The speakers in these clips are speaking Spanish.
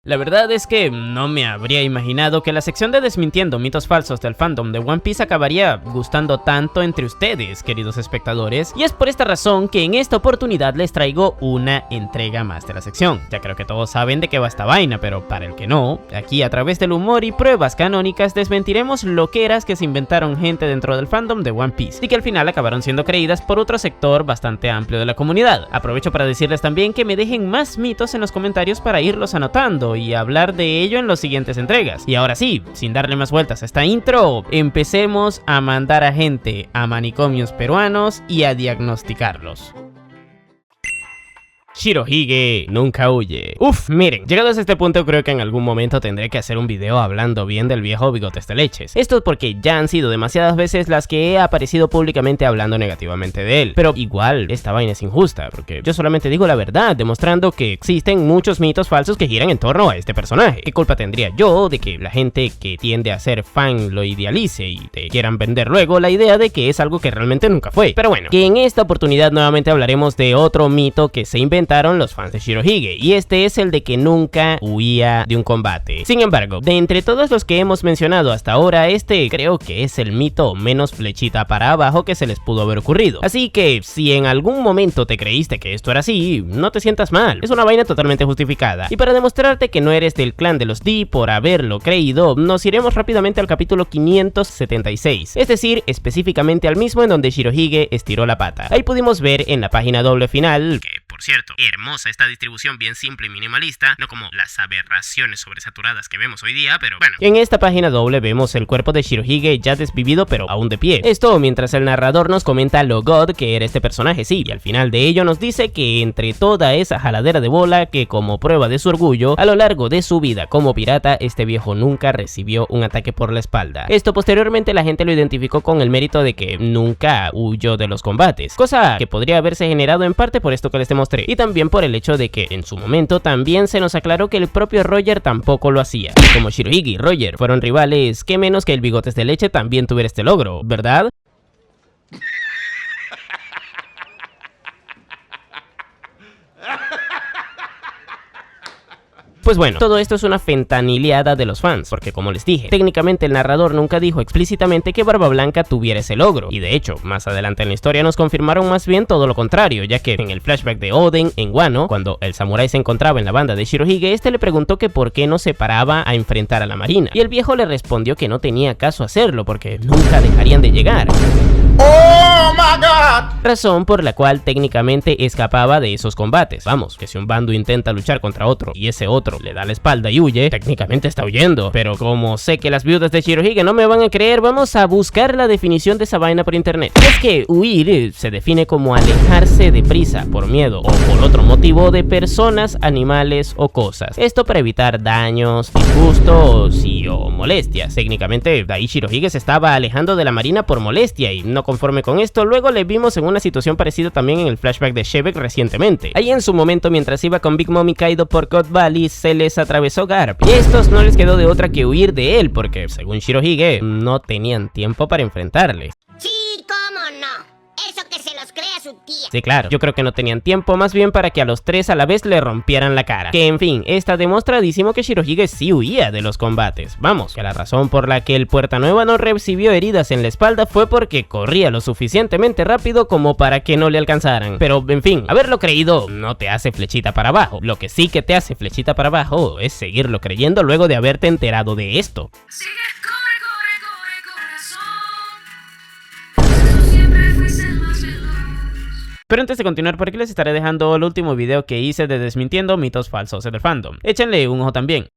La verdad es que no me habría imaginado que la sección de desmintiendo mitos falsos del fandom de One Piece acabaría gustando tanto entre ustedes, queridos espectadores, y es por esta razón que en esta oportunidad les traigo una entrega más de la sección. Ya creo que todos saben de qué va esta vaina, pero para el que no, aquí a través del humor y pruebas canónicas desmentiremos loqueras que se inventaron gente dentro del fandom de One Piece y que al final acabaron siendo creídas por otro sector bastante amplio de la comunidad. Aprovecho para decirles también que me dejen más mitos en los comentarios para irlos anotando y hablar de ello en las siguientes entregas. Y ahora sí, sin darle más vueltas a esta intro, empecemos a mandar a gente a manicomios peruanos y a diagnosticarlos. Shirohige nunca huye. Miren, llegados a este punto creo que en algún momento tendré que hacer un video hablando bien del viejo Bigotes de Leches. Esto porque ya han sido demasiadas veces las que he aparecido públicamente hablando negativamente de él. Pero igual, esta vaina es injusta, porque yo solamente digo la verdad, demostrando que existen muchos mitos falsos que giran en torno a este personaje. ¿Qué culpa tendría yo de que la gente que tiende a ser fan lo idealice y te quieran vender luego la idea de que es algo que realmente nunca fue? Pero bueno, que en esta oportunidad nuevamente hablaremos de otro mito que se inventó los fans de Shirohige, y este es el de que nunca huía de un combate. Sin embargo, de entre todos los que hemos mencionado hasta ahora, este creo que es el mito menos flechita para abajo que se les pudo haber ocurrido. Así que si en algún momento te creíste que esto era así, no te sientas mal, es una vaina totalmente justificada. Y para demostrarte que no eres del clan de los D por haberlo creído, nos iremos rápidamente al capítulo 576, es decir, específicamente al mismo en donde Shirohige estiró la pata. Ahí pudimos ver en la página doble final, que por cierto, hermosa esta distribución bien simple y minimalista, no como las aberraciones sobresaturadas que vemos hoy día, pero bueno. En esta página doble vemos el cuerpo de Shirohige ya desvivido pero aún de pie. Esto mientras el narrador nos comenta lo god que era este personaje, sí, y al final de ello nos dice que entre toda esa jaladera de bola que como prueba de su orgullo, a lo largo de su vida como pirata, este viejo nunca recibió un ataque por la espalda. Esto posteriormente la gente lo identificó con el mérito de que nunca huyó de los combates, cosa que podría haberse generado en parte por esto que les demostré, y también por el hecho de que en su momento también se nos aclaró que el propio Roger tampoco lo hacía. Y como Shirohige y Roger fueron rivales, qué menos que el Bigotes de Leche también tuviera este logro, ¿verdad? Pues bueno, todo esto es una fentanileada de los fans, porque como les dije, técnicamente el narrador nunca dijo explícitamente que Barba Blanca tuviera ese logro, y de hecho, más adelante en la historia nos confirmaron más bien todo lo contrario, ya que en el flashback de Oden en Wano, cuando el samurái se encontraba en la banda de Shirohige, este le preguntó que por qué no se paraba a enfrentar a la marina, y el viejo le respondió que no tenía caso hacerlo, porque nunca dejarían de llegar. ¡Oh my God! Razón por la cual técnicamente escapaba de esos combates. Vamos, que si un bando intenta luchar contra otro y ese otro le da la espalda y huye, técnicamente está huyendo. Pero como sé que las viudas de Shirohige no me van a creer, vamos a buscar la definición de esa vaina por internet. Es que huir se define como alejarse deprisa por miedo o por otro motivo de personas, animales o cosas. Esto para evitar daños, disgustos o molestias. Técnicamente, de ahí Shirohige se estaba alejando de la marina por molestia y no conforme con esto, luego le vimos en una situación parecida también en el flashback de Shebeck recientemente. Ahí en su momento, mientras iba con Big Mom y Kaido por God Valley, se les atravesó Garp, y a estos no les quedó de otra que huir de él, porque según Shirohige, no tenían tiempo para enfrentarle. Sí, cómo no. Eso que se los crea su tía. Sí, claro, yo creo que no tenían tiempo, más bien para que a los tres a la vez le rompieran la cara. Que en fin, está demostradísimo que Shirohige sí huía de los combates. Vamos, que la razón por la que el Puerta Nueva no recibió heridas en la espalda fue porque corría lo suficientemente rápido como para que no le alcanzaran. Pero en fin, haberlo creído no te hace flechita para abajo. Lo que sí que te hace flechita para abajo es seguirlo creyendo luego de haberte enterado de esto. Sigue, corre, corazón. Tú siempre fuiste el más veloz. Pero antes de continuar, por aquí les estaré dejando el último video que hice de desmintiendo mitos falsos del fandom. Échenle un ojo también.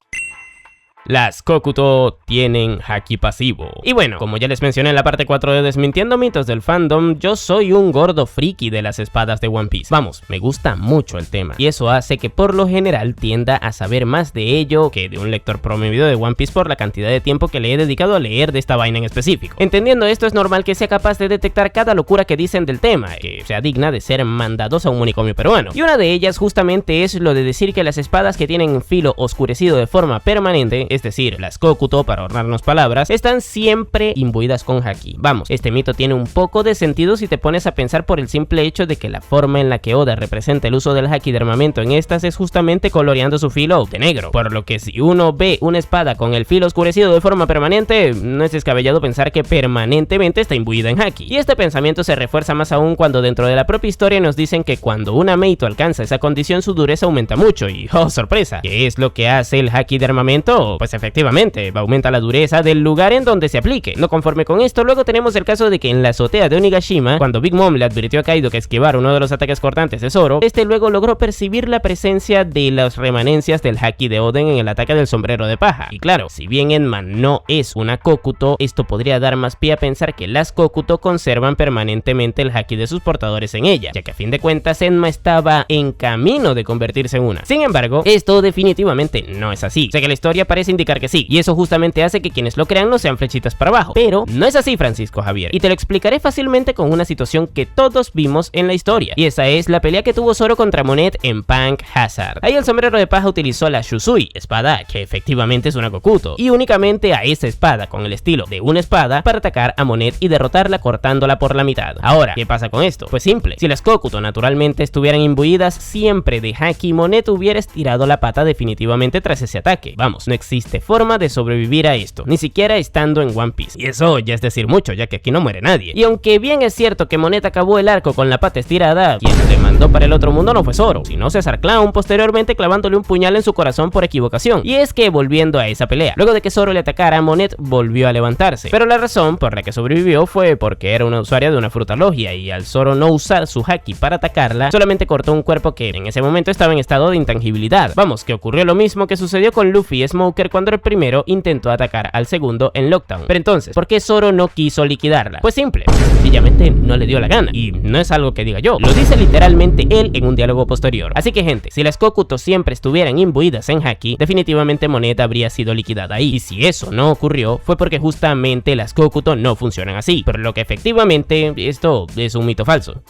Las Kokuto tienen haki pasivo. Y bueno, como ya les mencioné en la parte 4 de Desmintiendo mitos del fandom, yo soy un gordo friki de las espadas de One Piece. Vamos, me gusta mucho el tema, y eso hace que por lo general tienda a saber más de ello que de un lector promedio de One Piece por la cantidad de tiempo que le he dedicado a leer de esta vaina en específico. Entendiendo esto, es normal que sea capaz de detectar cada locura que dicen del tema, que sea digna de ser mandados a un manicomio peruano. Y una de ellas justamente es lo de decir que las espadas que tienen filo oscurecido de forma permanente es decir, las Kokuto, para ahorrarnos palabras, están siempre imbuidas con haki. Vamos, este mito tiene un poco de sentido si te pones a pensar por el simple hecho de que la forma en la que Oda representa el uso del haki de armamento en estas es justamente coloreando su filo de negro, por lo que si uno ve una espada con el filo oscurecido de forma permanente, no es descabellado pensar que permanentemente está imbuida en haki. Y este pensamiento se refuerza más aún cuando dentro de la propia historia nos dicen que cuando una Meito alcanza esa condición su dureza aumenta mucho y ¡oh sorpresa! ¿Qué es lo que hace el haki de armamento? Pues efectivamente, aumenta la dureza del lugar en donde se aplique. No conforme con esto, luego tenemos el caso de que en la azotea de Onigashima, cuando Big Mom le advirtió a Kaido que esquivara uno de los ataques cortantes de Zoro, este luego logró percibir la presencia de las remanencias del haki de Oden en el ataque del sombrero de paja. Y claro, si bien Enma no es una Kokuto, esto podría dar más pie a pensar que las Kokuto conservan permanentemente el haki de sus portadores en ella, ya que a fin de cuentas Enma estaba en camino de convertirse en una. Sin embargo, esto definitivamente no es así. Sé que la historia parece indicar que sí, y eso justamente hace que quienes lo crean no sean flechitas para abajo, pero no es así, Francisco Javier, y te lo explicaré fácilmente con una situación que todos vimos en la historia, y esa es la pelea que tuvo Zoro contra Monet en Punk Hazard. Ahí el sombrero de paja utilizó la Shusui, espada que efectivamente es una Kokuto, y únicamente a esa espada con el estilo de una espada para atacar a Monet y derrotarla cortándola por la mitad. Ahora, ¿qué pasa con esto? Pues simple, si las Kokuto naturalmente estuvieran imbuidas siempre de haki, Monet hubiera estirado la pata definitivamente tras ese ataque. Vamos, no existe forma de sobrevivir a esto, ni siquiera estando en One Piece, y eso ya es decir mucho, ya que aquí no muere nadie. Y aunque bien es cierto que Monet acabó el arco con la pata estirada, quien le mandó para el otro mundo no fue Zoro, sino César Clown, posteriormente clavándole un puñal en su corazón por equivocación. Y es que volviendo a esa pelea, luego de que Zoro le atacara, Monet volvió a levantarse, pero la razón por la que sobrevivió fue porque era una usuaria de una fruta logia, y al Zoro no usar su haki para atacarla, solamente cortó un cuerpo que en ese momento estaba en estado de intangibilidad. Vamos, que ocurrió lo mismo que sucedió con Luffy y Smoker cuando el primero intentó atacar al segundo en Lockdown. Pero entonces, ¿por qué Zoro no quiso liquidarla? Pues simple, sencillamente no le dio la gana, y no es algo que diga yo, lo dice literalmente él en un diálogo posterior. Así que gente, si las Kokuto siempre estuvieran imbuidas en haki, definitivamente Monet habría sido liquidada ahí, y si eso no ocurrió fue porque justamente las Kokuto no funcionan así, pero lo que efectivamente esto es un mito falso.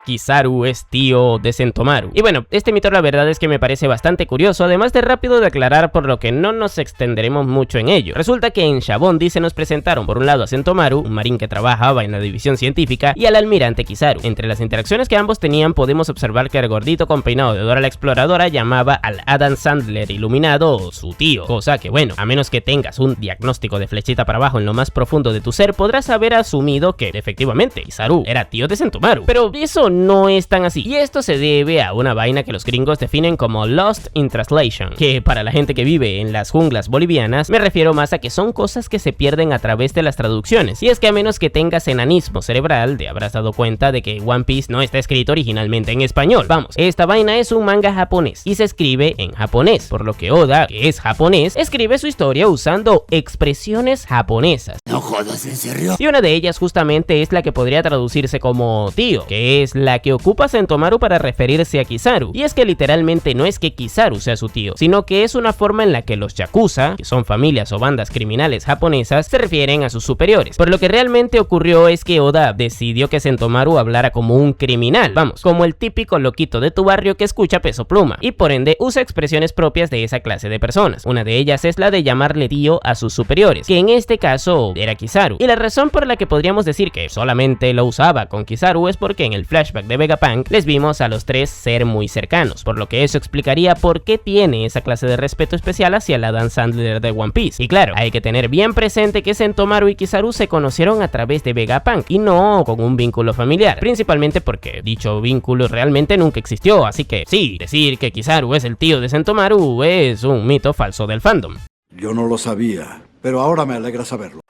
Kizaru es tío de Sentomaru. Y bueno, este mito la verdad es que me parece bastante curioso, además de rápido de aclarar, por lo que no nos extenderemos mucho en ello. Resulta que en Shabondi se nos presentaron por un lado a Sentomaru, un marín que trabajaba en la división científica, y al almirante Kizaru. Entre las interacciones que ambos tenían podemos observar que el gordito con peinado de Dora la Exploradora llamaba al Adam Sandler iluminado su tío, cosa que bueno, a menos que tengas un diagnóstico de flechita para abajo en lo más profundo de tu ser, podrás haber asumido que efectivamente Kizaru era tío de Sentomaru, pero eso no es tan así, y esto se debe a una vaina que los gringos definen como Lost in Translation, que para la gente que vive en las junglas bolivianas me refiero más a que son cosas que se pierden a través de las traducciones, y es que a menos que tengas enanismo cerebral te habrás dado cuenta de que One Piece no está escrito originalmente en español. Vamos, esta vaina es un manga japonés y se escribe en japonés, por lo que Oda, que es japonés, escribe su historia usando expresiones japonesas. No jodas, ¿en serio? Y una de ellas justamente es la que podría traducirse como tío, que es la que ocupa Sentomaru para referirse a Kizaru. Y es que literalmente no es que Kizaru sea su tío, sino que es una forma en la que los yakuza, que son familias o bandas criminales japonesas, se refieren a sus superiores. Por lo que realmente ocurrió es que Oda decidió que Sentomaru hablara como un criminal, vamos, como el típico loquito de tu barrio que escucha Peso Pluma, y por ende usa expresiones propias de esa clase de personas. Una de ellas es la de llamarle tío a sus superiores, que en este caso era Kizaru. Y la razón por la que podríamos decir que solamente lo usaba con Kizaru es porque en el flashback de Vegapunk les vimos a los tres ser muy cercanos, por lo que eso explicaría por qué tiene esa clase de respeto especial hacia el Adam Sandler de One Piece. Y claro, hay que tener bien presente que Sentomaru y Kizaru se conocieron a través de Vegapunk y no con un vínculo familiar, principalmente porque dicho vínculo realmente nunca existió, así que sí, decir que Kizaru es el tío de Sentomaru es un mito falso del fandom. Yo no lo sabía, pero ahora me alegra saberlo.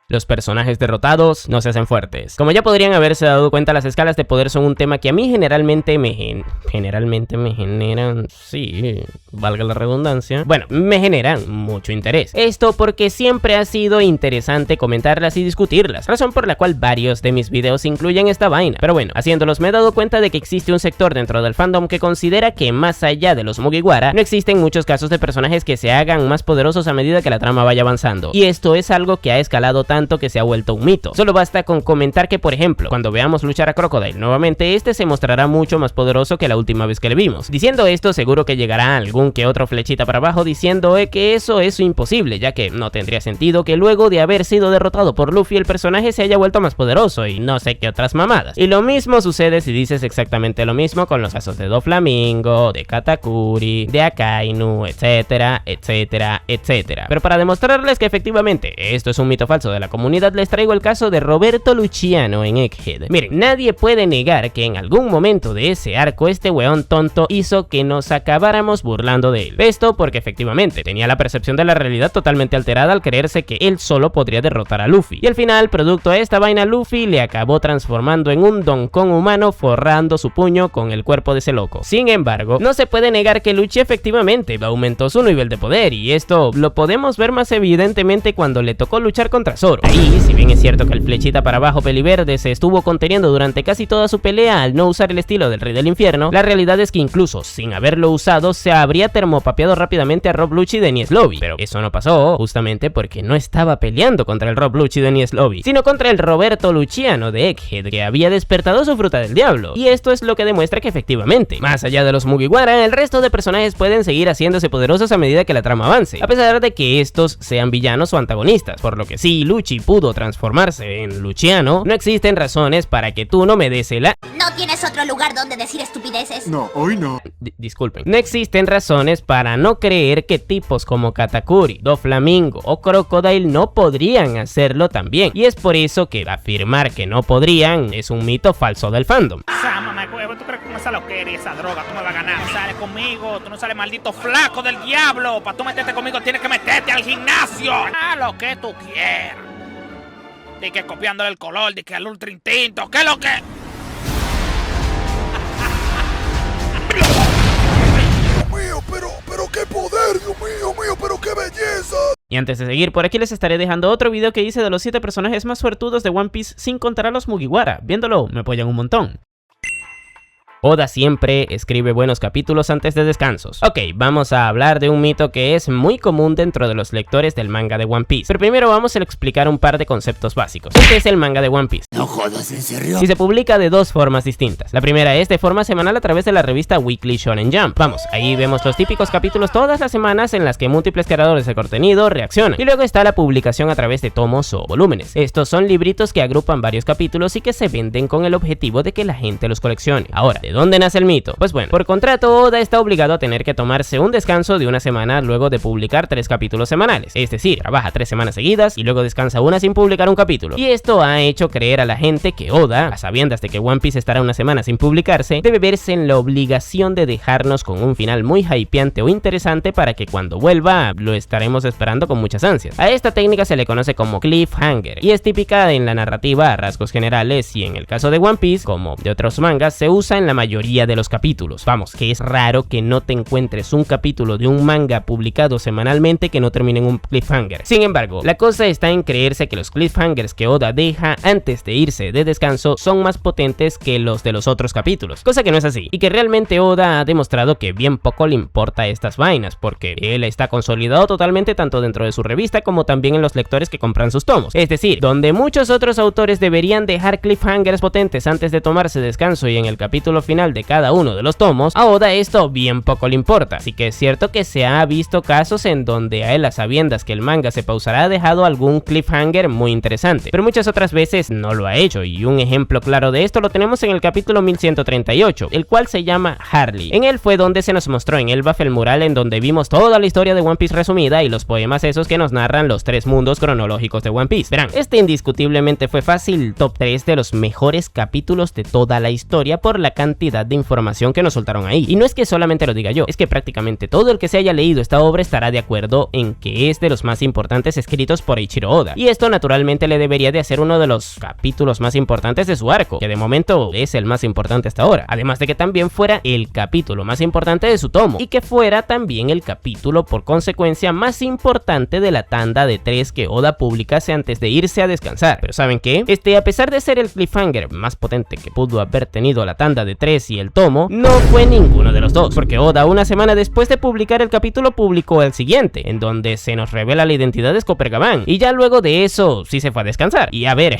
Los personajes derrotados no se hacen fuertes. Como ya podrían haberse dado cuenta, las escalas de poder son un tema que a mí generalmente me generan, sí, valga la redundancia, bueno, me generan mucho interés. Esto porque siempre ha sido interesante comentarlas y discutirlas, razón por la cual varios de mis videos incluyen esta vaina. Pero bueno, haciéndolos me he dado cuenta de que existe un sector dentro del fandom que considera que más allá de los Mugiwara, no existen muchos casos de personajes que se hagan más poderosos a medida que la trama vaya avanzando. Y esto es algo que ha escalado tan tanto que se ha vuelto un mito. Solo basta con comentar que, por ejemplo, cuando veamos luchar a Crocodile nuevamente, este se mostrará mucho más poderoso que la última vez que le vimos. Diciendo esto, seguro que llegará algún que otro flechita para abajo diciendo que eso es imposible, ya que no tendría sentido que luego de haber sido derrotado por Luffy el personaje se haya vuelto más poderoso y no sé qué otras mamadas. Y lo mismo sucede si dices exactamente lo mismo con los casos de Doflamingo, de Katakuri, de Akainu, etcétera, etcétera, etcétera. Pero para demostrarles que efectivamente esto es un mito falso de la comunidad, les traigo el caso de Roberto Luciano en Egghead. Miren, nadie puede negar que en algún momento de ese arco este weón tonto hizo que nos acabáramos burlando de él. Esto porque efectivamente tenía la percepción de la realidad totalmente alterada al creerse que él solo podría derrotar a Luffy. Y al final, producto de esta vaina, Luffy le acabó transformando en un Don Kong humano, forrando su puño con el cuerpo de ese loco. Sin embargo, no se puede negar que Lucci efectivamente aumentó su nivel de poder, y esto lo podemos ver más evidentemente cuando le tocó luchar contra Zoro. Ahí, si bien es cierto que el flechita para abajo peliverde se estuvo conteniendo durante casi toda su pelea al no usar el estilo del Rey del Infierno, la realidad es que incluso sin haberlo usado se habría termopapeado rápidamente a Rob Lucci de Enies Lobby. Pero eso no pasó justamente porque no estaba peleando contra el Rob Lucci de Enies Lobby, sino contra el Roberto Luciano de Egghead, que había despertado su fruta del diablo. Y esto es lo que demuestra que efectivamente, más allá de los Mugiwara, el resto de personajes pueden seguir haciéndose poderosos a medida que la trama avance, a pesar de que estos sean villanos o antagonistas. Por lo que si Lucci pudo transformarse en Luciano, no existen razones para que tú no me des el ¿No tienes otro lugar donde decir estupideces? No, hoy no. Disculpen. No existen razones para no creer que tipos como Katakuri, Doflamingo o Crocodile no podrían hacerlo también. Y es por eso que afirmar que no podrían es un mito falso del fandom. Mamá, ¿tú crees que con esa loquera y esa droga tú me vas a ganar? No sales conmigo, tú no sales maldito flaco del diablo. Para tú meterte conmigo tienes que meterte al gimnasio. Ah, lo que tú quieras. De que copiándole el color, de que al ultra instinto, ¿qué es lo que? Pero qué poder, Dios mío, pero qué belleza. Y antes de seguir, por aquí les estaré dejando otro video que hice de los 7 personajes más suertudos de One Piece sin contar a los Mugiwara. Viéndolo, me apoyan un montón. Oda siempre escribe buenos capítulos antes de descansos. Ok, vamos a hablar de un mito que es muy común dentro de los lectores del manga de One Piece. Pero primero vamos a explicar un par de conceptos básicos. ¿Qué es el manga de One Piece? No jodas, ¿en serio? Y se publica de dos formas distintas. La primera es de forma semanal a través de la revista Weekly Shonen Jump. Vamos, ahí vemos los típicos capítulos todas las semanas en las que múltiples creadores de contenido reaccionan. Y luego está la publicación a través de tomos o volúmenes. Estos son libritos que agrupan varios capítulos y que se venden con el objetivo de que la gente los coleccione. Ahora, ¿de dónde nace el mito? Pues bueno, por contrato Oda está obligado a tener que tomarse un descanso de una semana luego de publicar 3 capítulos semanales. Es decir, trabaja 3 semanas seguidas y luego descansa una sin publicar un capítulo. Y esto ha hecho creer a la gente que Oda, a sabiendas de que One Piece estará una semana sin publicarse, debe verse en la obligación de dejarnos con un final muy hypeante o interesante para que cuando vuelva lo estaremos esperando con muchas ansias. A esta técnica se le conoce como cliffhanger y es típica en la narrativa a rasgos generales, y en el caso de One Piece, como de otros mangas, se usa en la mayoría de los capítulos. Vamos, que es raro que no te encuentres un capítulo de un manga publicado semanalmente que no termine en un cliffhanger. Sin embargo, la cosa está en creerse que los cliffhangers que Oda deja antes de irse de descanso son más potentes que los de los otros capítulos, cosa que no es así, y que realmente Oda ha demostrado que bien poco le importa estas vainas, porque él está consolidado totalmente tanto dentro de su revista como también en los lectores que compran sus tomos. Es decir, donde muchos otros autores deberían dejar cliffhangers potentes antes de tomarse descanso y en el capítulo final de cada uno de los tomos, a Oda esto bien poco le importa. Así que es cierto que se ha visto casos en donde a él, a sabiendas que el manga se pausará, ha dejado algún cliffhanger muy interesante, pero muchas otras veces no lo ha hecho, y un ejemplo claro de esto lo tenemos en el capítulo 1138, el cual se llama Harley. En él fue donde se nos mostró en Elbaf el mural en donde vimos toda la historia de One Piece resumida y los poemas esos que nos narran los 3 mundos cronológicos de One Piece. Verán, este indiscutiblemente fue fácil top 3 de los mejores capítulos de toda la historia por la cantidad de información que nos soltaron ahí. Y no es que solamente lo diga yo, es que prácticamente todo el que se haya leído esta obra estará de acuerdo en que es de los más importantes escritos por Eiichiro Oda, y esto naturalmente le debería de hacer uno de los capítulos más importantes de su arco, que de momento es el más importante hasta ahora, además de que también fuera el capítulo más importante de su tomo, y que fuera también el capítulo por consecuencia más importante de la tanda de 3 que Oda publicase antes de irse a descansar. Pero ¿saben qué? A pesar de ser el cliffhanger más potente que pudo haber tenido la tanda de 3 y el tomo, no fue ninguno de los dos, porque Oda una semana después de publicar el capítulo publicó el siguiente, en donde se nos revela la identidad de Scopper-Gavan, y ya luego de eso sí se fue a descansar. Y a ver,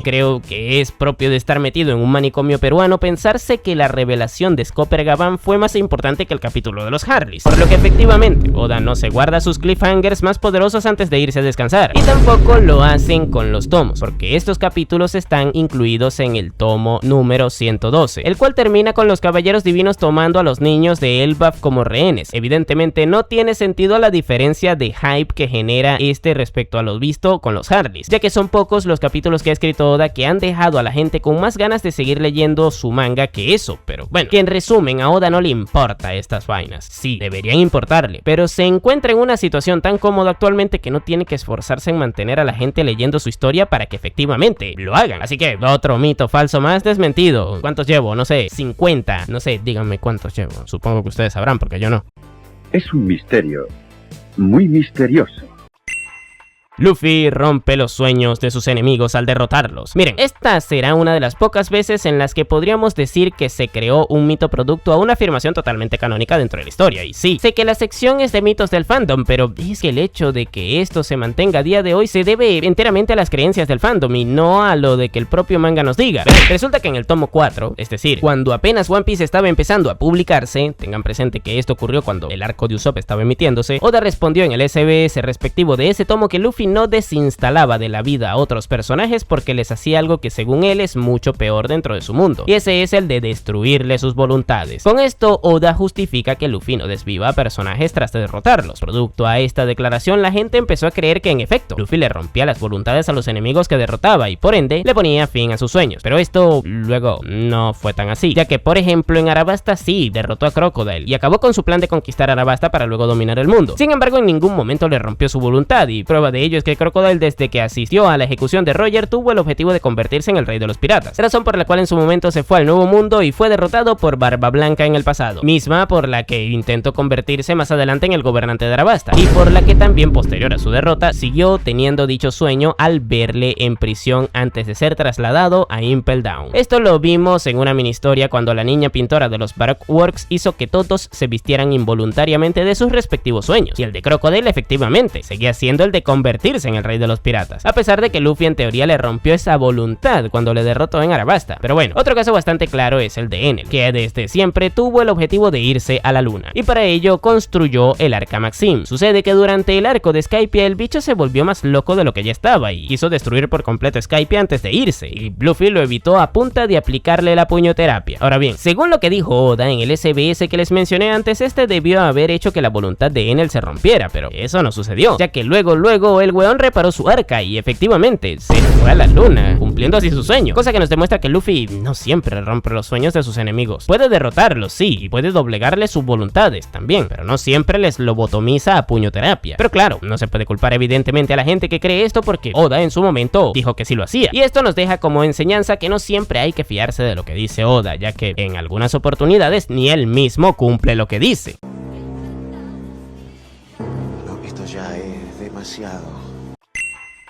creo que es propio de estar metido en un manicomio peruano pensarse que la revelación de Scopper-Gavan fue más importante que el capítulo de los Harleys, por lo que efectivamente Oda no se guarda sus cliffhangers más poderosos antes de irse a descansar, y tampoco lo hacen con los tomos, porque estos capítulos están incluidos en el tomo número 112, el cual termina con los caballeros divinos tomando a los niños de Elbaf como rehenes. Evidentemente no tiene sentido la diferencia de hype que genera este respecto a lo visto con los Harleys, ya que son pocos los capítulos que ha escrito Oda que han dejado a la gente con más ganas de seguir leyendo su manga que eso. Pero bueno, que en resumen a Oda no le importa estas vainas. Sí, deberían importarle, pero se encuentra en una situación tan cómoda actualmente que no tiene que esforzarse en mantener a la gente leyendo su historia para que efectivamente lo hagan. Así que otro mito falso más desmentido. ¿Cuántos llevo? No sé, 50. No sé, díganme cuántos llevo. Supongo que ustedes sabrán porque yo no. Es un misterio muy misterioso. Luffy rompe los sueños de sus enemigos al derrotarlos. Miren, esta será una de las pocas veces en las que podríamos decir que se creó un mito producto a una afirmación totalmente canónica dentro de la historia. Y sí, sé que la sección es de mitos del fandom, pero es que el hecho de que esto se mantenga a día de hoy se debe enteramente a las creencias del fandom y no a lo de que el propio manga nos diga. Pero resulta que en el tomo 4, es decir, cuando apenas One Piece estaba empezando a publicarse, tengan presente que esto ocurrió cuando el arco de Usopp estaba emitiéndose, Oda respondió en el SBS respectivo de ese tomo que Luffy no desinstalaba de la vida a otros personajes porque les hacía algo que según él es mucho peor dentro de su mundo, y ese es el de destruirle sus voluntades. Con esto Oda justifica que Luffy no desviva a personajes tras de derrotarlos. Producto a esta declaración, la gente empezó a creer que en efecto Luffy le rompía las voluntades a los enemigos que derrotaba y por ende le ponía fin a sus sueños, pero esto luego no fue tan así, ya que por ejemplo en Arabasta sí derrotó a Crocodile y acabó con su plan de conquistar Arabasta para luego dominar el mundo. Sin embargo, en ningún momento le rompió su voluntad, y prueba de ello es que Crocodile, desde que asistió a la ejecución de Roger, tuvo el objetivo de convertirse en el rey de los piratas, razón por la cual en su momento se fue al Nuevo Mundo y fue derrotado por Barba Blanca en el pasado, misma por la que intentó convertirse más adelante en el gobernante de Arabasta, y por la que también posterior a su derrota siguió teniendo dicho sueño al verle en prisión antes de ser trasladado a Impel Down. Esto lo vimos en una mini historia cuando la niña pintora de los Baroque Works hizo que todos se vistieran involuntariamente de sus respectivos sueños, y el de Crocodile efectivamente seguía siendo el de convertirse en el rey de los piratas, a pesar de que Luffy en teoría le rompió esa voluntad cuando le derrotó en Arabasta. Pero bueno, otro caso bastante claro es el de Enel, que desde siempre tuvo el objetivo de irse a la luna, y para ello construyó el Arca Maxim. Sucede que durante el arco de Skypiea el bicho se volvió más loco de lo que ya estaba y quiso destruir por completo Skypiea antes de irse, y Luffy lo evitó a punta de aplicarle la puñoterapia. Ahora bien, según lo que dijo Oda en el SBS que les mencioné antes, este debió haber hecho que la voluntad de Enel se rompiera, pero eso no sucedió, ya que luego el weón reparó su arca y efectivamente se fue a la luna, cumpliendo así su sueño, cosa que nos demuestra que Luffy no siempre rompe los sueños de sus enemigos. Puede derrotarlos, sí, y puede doblegarles sus voluntades también, pero no siempre les lobotomiza a puñoterapia. Pero claro, no se puede culpar evidentemente a la gente que cree esto porque Oda en su momento dijo que sí lo hacía, y esto nos deja como enseñanza que no siempre hay que fiarse de lo que dice Oda, ya que en algunas oportunidades ni él mismo cumple lo que dice. No, esto ya es demasiado.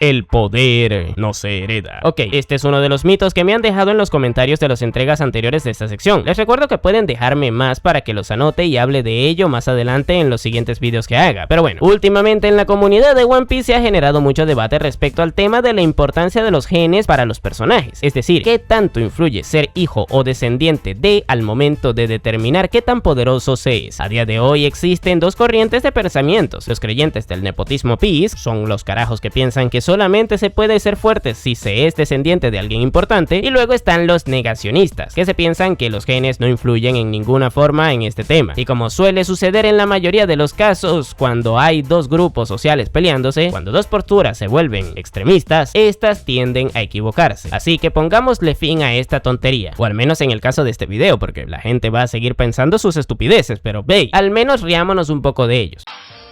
El poder no se hereda. Ok, este es uno de los mitos que me han dejado en los comentarios de las entregas anteriores de esta sección. Les recuerdo que pueden dejarme más para que los anote y hable de ello más adelante en los siguientes videos que haga. Pero bueno, últimamente en la comunidad de One Piece se ha generado mucho debate respecto al tema de la importancia de los genes para los personajes. Es decir, qué tanto influye ser hijo o descendiente de al momento de determinar qué tan poderoso se es. A día de hoy existen dos corrientes de pensamientos. Los creyentes del nepotismo Peace son los carajos que piensan que solamente se puede ser fuerte si se es descendiente de alguien importante, y luego están los negacionistas, que se piensan que los genes no influyen en ninguna forma en este tema. Y como suele suceder en la mayoría de los casos, cuando hay dos grupos sociales peleándose, cuando dos posturas se vuelven extremistas, estas tienden a equivocarse. Así que pongámosle fin a esta tontería, o al menos en el caso de este video, porque la gente va a seguir pensando sus estupideces, pero ve, al menos riámonos un poco de ellos.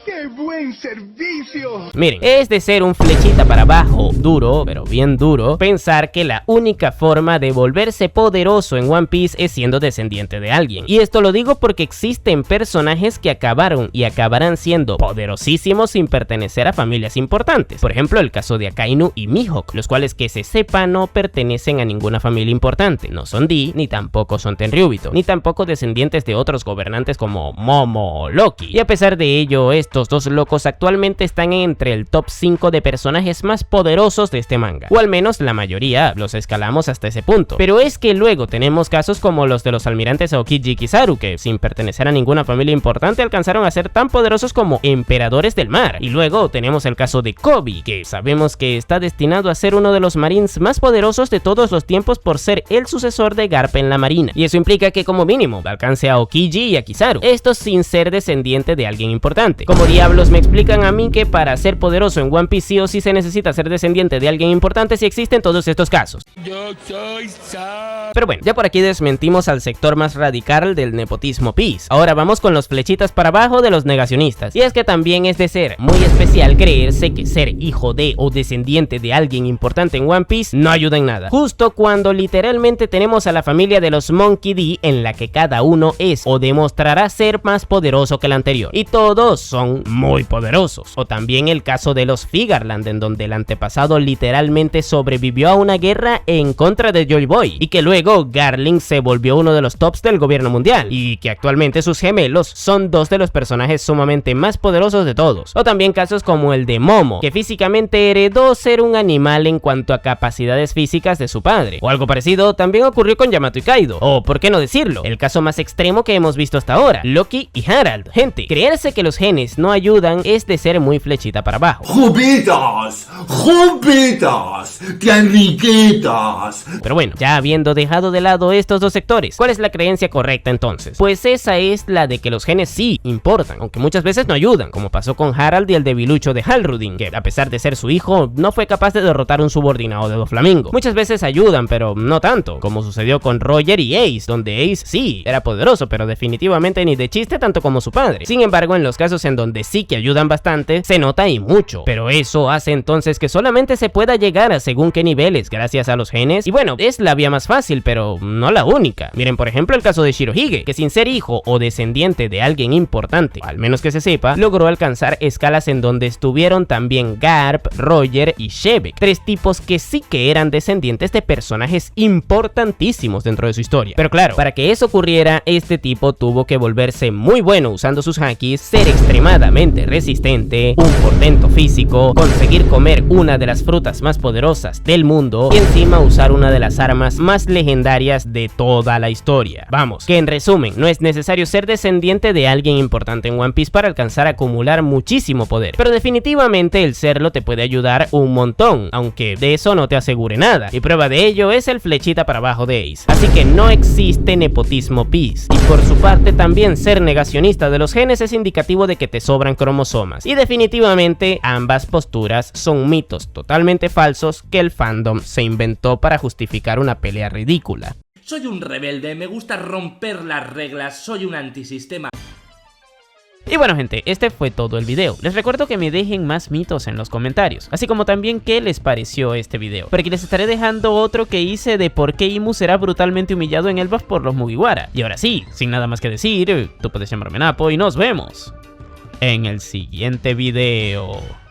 ¡Qué ¡Qué buen servicio! Miren, es de ser un flechita para abajo, duro, pero bien duro, pensar que la única forma de volverse poderoso en One Piece es siendo descendiente de alguien. Y esto lo digo porque existen personajes que acabaron y acabarán siendo poderosísimos sin pertenecer a familias importantes. Por ejemplo, el caso de Akainu y Mihawk, los cuales que se sepa no pertenecen a ninguna familia importante. No son D, ni tampoco son Tenryubito, ni tampoco descendientes de otros gobernantes como Momo o Loki. Y a pesar de ello, estos dos locos actualmente están entre el top 5 de personajes más poderosos de este manga. O al menos la mayoría los escalamos hasta ese punto. Pero es que luego tenemos casos como los de los almirantes Aokiji y Kizaru, que sin pertenecer a ninguna familia importante alcanzaron a ser tan poderosos como emperadores del mar. Y luego tenemos el caso de Kobe, que sabemos que está destinado a ser uno de los marines más poderosos de todos los tiempos por ser el sucesor de Garp en la marina. Y eso implica que como mínimo alcance a Aokiji y a Kizaru, esto sin ser descendiente de alguien importante. Como diablos me explican a mí que para ser poderoso en One Piece sí o sí se necesita ser descendiente de alguien importante si existen todos estos casos? Yo soy Sam. Pero bueno, ya por aquí desmentimos al sector más radical del nepotismo Peace. Ahora vamos con los flechitas para abajo de los negacionistas. Y es que también es de ser muy especial creerse que ser hijo de o descendiente de alguien importante en One Piece no ayuda en nada. Justo cuando literalmente tenemos a la familia de los Monkey D, en la que cada uno es o demostrará ser más poderoso que el anterior. Y todos son muy poderosos. O también el caso de los Figarland, en donde el antepasado literalmente sobrevivió a una guerra en contra de Joy Boy, y que luego Garling se volvió uno de los tops del gobierno mundial, y que actualmente sus gemelos son dos de los personajes sumamente más poderosos de todos. O también casos como el de Momo, que físicamente heredó ser un animal en cuanto a capacidades físicas de su padre. O algo parecido también ocurrió con Yamato y Kaido. O por qué no decirlo, el caso más extremo que hemos visto hasta ahora, Loki y Harald. Gente, creerse que los genes no ayudan es de ser muy flechita para abajo. ¡Jupitas! ¡Jupitas! ¡Qué enriquetas! Pero bueno, ya habiendo dejado de lado estos dos sectores, ¿cuál es la creencia correcta entonces? Pues esa es la de que los genes sí importan, aunque muchas veces no ayudan, como pasó con Harald y el debilucho de Halrudin, que a pesar de ser su hijo, no fue capaz de derrotar a un subordinado de Doflamingo. Muchas veces ayudan, pero no tanto, como sucedió con Roger y Ace, donde Ace sí era poderoso, pero definitivamente ni de chiste tanto como su padre. Sin embargo, en los casos en donde sí que ayudan bastante, se nota y mucho, pero eso hace entonces que solamente se pueda llegar a según qué niveles gracias a los genes, y bueno, es la vía más fácil, pero no la única. Miren por ejemplo el caso de Shirohige, que sin ser hijo o descendiente de alguien importante, al menos que se sepa, logró alcanzar escalas en donde estuvieron también Garp, Roger y Shebeck, tres tipos que sí que eran descendientes de personajes importantísimos dentro de su historia. Pero claro, para que eso ocurriera, este tipo tuvo que volverse muy bueno usando sus hakis, ser extremadamente resistente, un portento físico, conseguir comer una de las frutas más poderosas del mundo y encima usar una de las armas más legendarias de toda la historia. Vamos, que en resumen, no es necesario ser descendiente de alguien importante en One Piece para alcanzar a acumular muchísimo poder, pero definitivamente el serlo te puede ayudar un montón, aunque de eso no te asegure nada, y prueba de ello es el flechita para abajo de Ace. Así que no existe nepotismo Peace, y por su parte también ser negacionista de los genes es indicativo de que te sobran cromosomas, y definitivamente ambas posturas son mitos totalmente falsos que el fandom se inventó para justificar una pelea ridícula. Soy un rebelde, me gusta romper las reglas, soy un antisistema. Y bueno gente, este fue todo el video. Les recuerdo que me dejen más mitos en los comentarios, así como también qué les pareció este video, porque les estaré dejando otro que hice de por qué Imu será brutalmente humillado en Elbaf por los Mugiwara. Y ahora sí, sin nada más que decir, tú puedes llamarme Napo y nos vemos en el siguiente video.